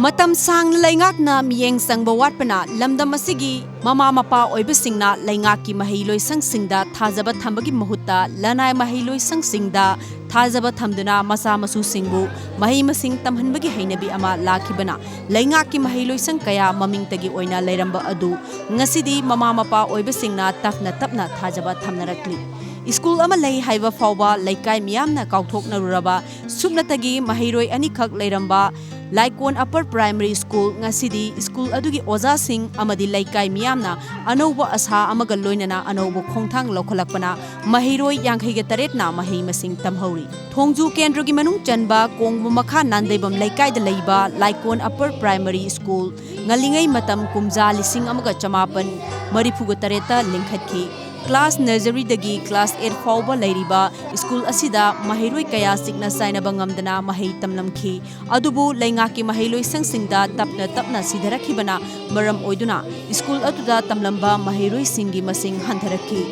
Matam sang laingakna miyeng sangba watpana lamdam asigi mama mapa oibasingna laingaki mahailoi sangsingda thajaba thambagi mahutta lanai mahailoi sangsingda thajaba thamduna masa masu singbu mahai masing tamhanbagi hainabi ama lakhibana laingaki mahailoi sang kaya mamingtagi oina leiramba adu ngasidi mama mapa oibasingna tapna thajaba thamnarakli School ama lay haiba fawba laikai miyamna kauthokna ruraba subnatagi mahairoi anikhak leiramba Laikon Upper Primary School ngasidi school adugi oza sing amadi laikai miyamna anoba asha amaga loinana anoba khongthang lokholakpana mahiroi yankhaiga taretna mahai masing tamhauri Thongju Kendrogi manung chanba kongbu makha nandaibam laikai da leiba Laikon Upper Primary School ngalingai matam kumja lising amaga chamapan marifuga tareta linkhatki Class Nursery dagi Class 8 fawba lairiba School asida mahiroi kaya signa saina bangamdana mahai tamlamki adubu laingaki mahailoi sangsingda tapna sidharakhibana maram oiduna School atuda tamlamba mahiroi singi masing hantharakhi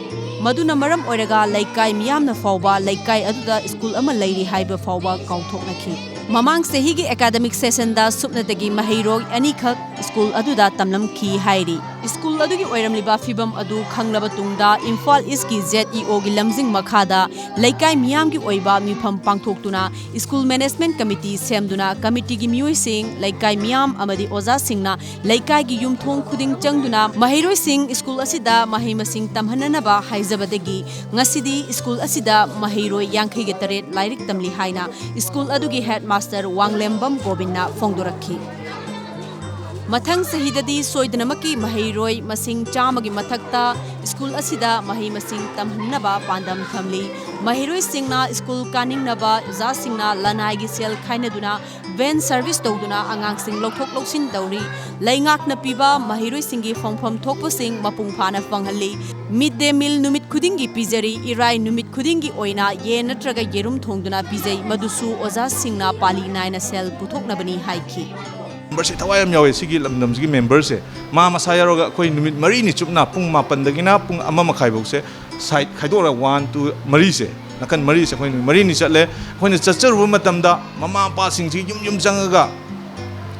Maduna maram oiraga laikai miyamna fawba laikai aduda School ama lairi haiba fawba kauthoknakhi Mamang sehigi academic session da supnatagi mahairoi anikhak School aduda tamlamki hairi School adugi oiramliba fibam adu khanglaba tungda Imphal East ki ZEO gi lamjing makhada laikai miyam gi oiba mifam pangthoktuna School Management Committee semduna committee gi mioi sing laikai miyam amadi oza singna laikai gi yumthong khuding changduna mahairoi sing school asida mahai masing tamhananaba haizabadagi ngasidi school asida mahairoi yankhai ge taret lairik tamli haina school adugi headmaster Wanglembam Gobinna fongdorakhi Mathang sahidadi soidnamaki mahairoi masing chamagi mathakta school asida mahai masing tamhannaba pandam thamli mahairoi singna school kaning naba za singna lanai gi sel khainaduna van service tawduna angang sing lokthok loksin tawri laingak na piba mahairoi singi phongphom thokpo sing mapung phana phanghalli midday meal numit khudingi pizari irai numit khudingi oina ye natraga yerum thongduna pizai madusu oza singna pali naina sel puthoknabani haiki Member tawayam yawe sigi lamdam sigi member se ma masaya roga koi numit mari ni chupna pung mapan dagina pung ama makhai bok se side khaidora 1 to mari se nakan mari se koi mari ni chatle koi ni chachar matam da mama pa sing si yum changaga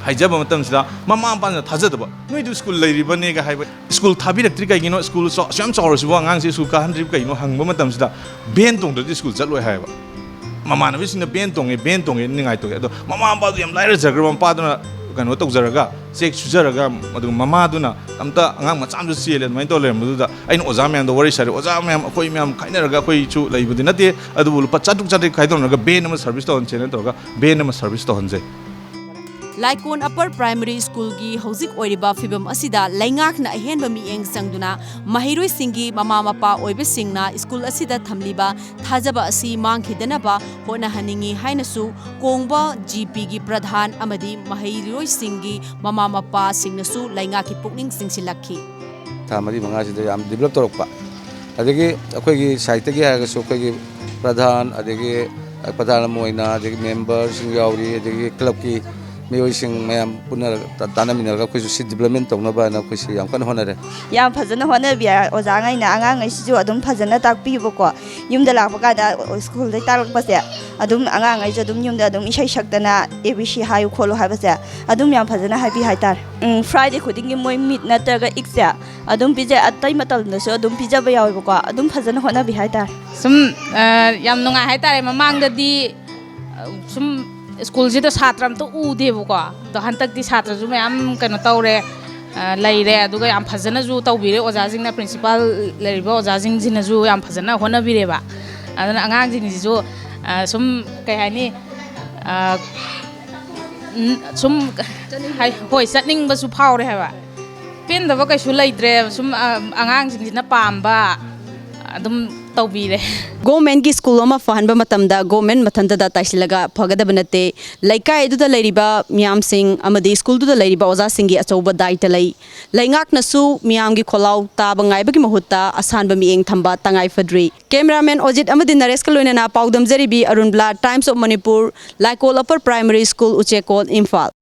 haijaba matam sida mama pa na thajadaba noi du school leiri bane ga haiba school thabi raktri kai gino school so syam chawr su ngang se su ka handri kai no hangba matam sida ben tong da school chatloi haiba mama na bisina ben tong e ningai to ado mama pa yam laira jagra pa dona Kano tawzaraga check sujaraga madu mama duna amta angang macham ju siele mai to le muda ain oza myam do wari sare oza myam akoi myam khainaraga koi chu laibudi nate adu bul pachatuk chatik khaidonraga ben ama service to on chene toga ben ama service to honje Laikon Upper Primary School gi hojik oiriba fibam asida laingak na ahenba mieng sangduna mahiroi singi mama mapa oibe singna school asida thamliba thajaba asi mangkhidanaba hona haningi hainasu kongba GP gi pradhan amadi mahiroi singi mama mapa singnasu laingak ki pukning singsilakhi thamari manga sida yam develop torokpa adegi akoi gi site gi haga so koi gi pradhan adegi pradhan moina adegi member sing yauri adegi club ki Miyoi sing mayam punar tana minarga koi su development tongna ba na koi si yam kan honare yam phajana hona biya oja ngai na anga ngai si adum phajana takpi boko yumda lakpa ka da school dai tarak pa se adum anga ngai jo adum yumda adum isai saktana abc hayu kholo ha ba se adum yam phajana happy haitar Friday khuding moi meet na taga iksa adum pija atai matal na so adum pija ba yawi boko adum phajana hona bi haitar sum yam nunga haitar mamang da di sum School jita satram to ude buka to hantak di satra ju mayam kano tawre laire aduga yam phajana ju tawbire oja jing na principal leriba oja jing jina ju yam phajana hona bire ba adana angang jing ji ju sum kai hani sum hai hoi satning ba su phawre ha ba pen da ba kai su laitre sum angang jing jina pamba adum tawbire Government ki school ama fahanba matamda government mathanda da taislaga phagada banate laikai edu da leiriba miyam sing amadi school du da leiriba oza singi achauba daita lei laingak nasu miyam gi kholau ta bangai ba gi mahutta asan ba mieng thamba tangai fadri cameraman Ojit amadi Naresh kaloina na paudam jaribi Arun Bla Times of Manipur Laikol Upper Primary School Uchekol Imphal